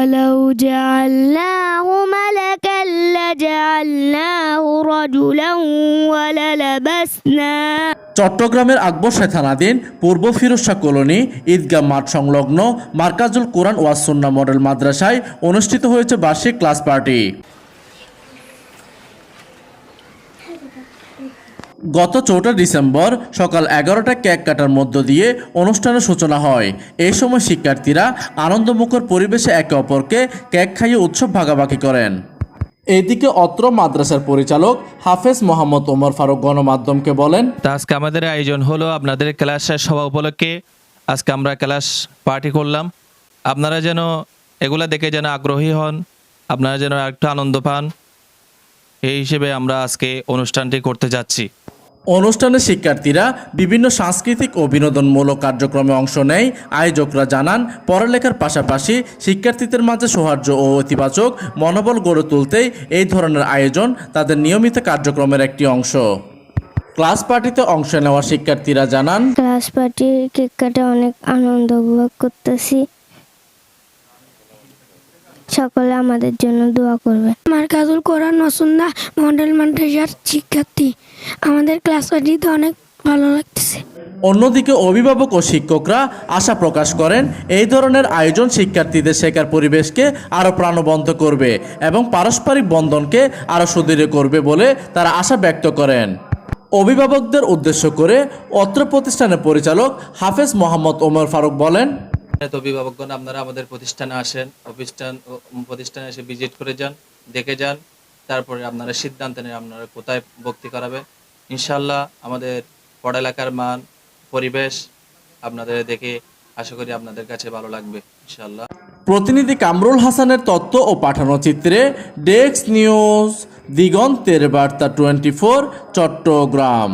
ولو جعلناه ملكا لجعلناه رجلا وللبسنا। চট্টগ্রামের আকবর থানাধীন পূর্ব ফিরোজ শাহ কলোনি ঈদগাহ মাঠ সংলগ্ন মার্কাজুল কোরআন ওয়াজ সুন্নাহ মডেল মাদ্রাসায় অনুষ্ঠিত হয়েছে বার্ষিক ক্লাস পার্টি। গত 4 ডিসেম্বর সকাল 11টায় কেক কাটার মধ্য দিয়ে অনুষ্ঠানের সূচনা হয়। এই সময় শিক্ষার্থীরা আনন্দমুখর পরিবেশে একে অপরকে কেক খাইয়ে উৎসব ভাগাভাগি করেন। এদিকে অত্র মাদ্রাসার পরিচালক হাফেজ মোহাম্মদ ওমর ফারুক গণমাধ্যমকে বলেন, আজকে আমাদের আয়োজন হলো আপনাদের ক্লাস শেষ হওয়া উপলক্ষে আজকে আমরা ক্লাস পার্টি করলাম। আপনারা যেন এগুলা দেখে যেন আগ্রহী হন, আপনারা যেন একটু আনন্দ পান, এই হিসেবে আমরা আজকে অনুষ্ঠানটি করতে যাচ্ছি। অনুষ্ঠানে শিক্ষার্থীরা বিভিন্ন সাংস্কৃতিক ও বিনোদনমূলক কার্যক্রমে অংশ নেয়। আয়োজকরা জানান, পড়ালেখার পাশাপাশি শিক্ষার্থীদের মাঝে সৌহার্দ্য ও ইতিবাচক মনোবল গড়ে তুলতেই এই ধরনের আয়োজন তাদের নিয়মিত কার্যক্রমের একটি অংশ। ক্লাস পার্টিতে অংশ নেওয়া শিক্ষার্থীরা জানান, ক্লাস পার্টির কেক কাটে অনেক আনন্দ উপভোগ করতেছি। সকলে আমাদের জন্য দোয়া করবে। মার্কাজুল কোরআন ওয়াজ সুন্নাহ মডেল মাদ্রাসার শিক্ষার্থী, আমাদের ক্লাস পার্টিতে অনেক ভালো লাগতেছে। অন্যদিকে অভিভাবক ও শিক্ষকরা আশা প্রকাশ করেন, এই ধরনের আয়োজন শিক্ষার্থীদের শেখার পরিবেশকে আরও প্রাণবন্ত করবে এবং পারস্পরিক বন্ধনকে আরও সুদৃঢ় করবে বলে তারা আশা ব্যক্ত করেন। অভিভাবকদের উদ্দেশ্য করে অত্র প্রতিষ্ঠানের পরিচালক হাফেজ মোহাম্মদ ওমর ফারুক বলেন, অভিভাবকগণ আপনারা আমাদের প্রতিষ্ঠানে আসেন, প্রতিষ্ঠানে এসে ভিজিট করে যান, দেখে যান, তারপরে আপনারা সিদ্ধান্ত নেন আপনারা কোথায় ভর্তি করাবেন। ইনশাল্লাহ আমাদের পড়ালেখার মান পরিবেশ আপনাদের দেখে আশা করি আপনাদের কাছে ভালো লাগবে ইনশাল্লাহ। প্রতিনিধি কামরুল হাসানের তথ্য ও পাঠানো চিত্রে ডেস্ক নিউজ, দিগন্তের বার্তা 24, চট্টগ্রাম।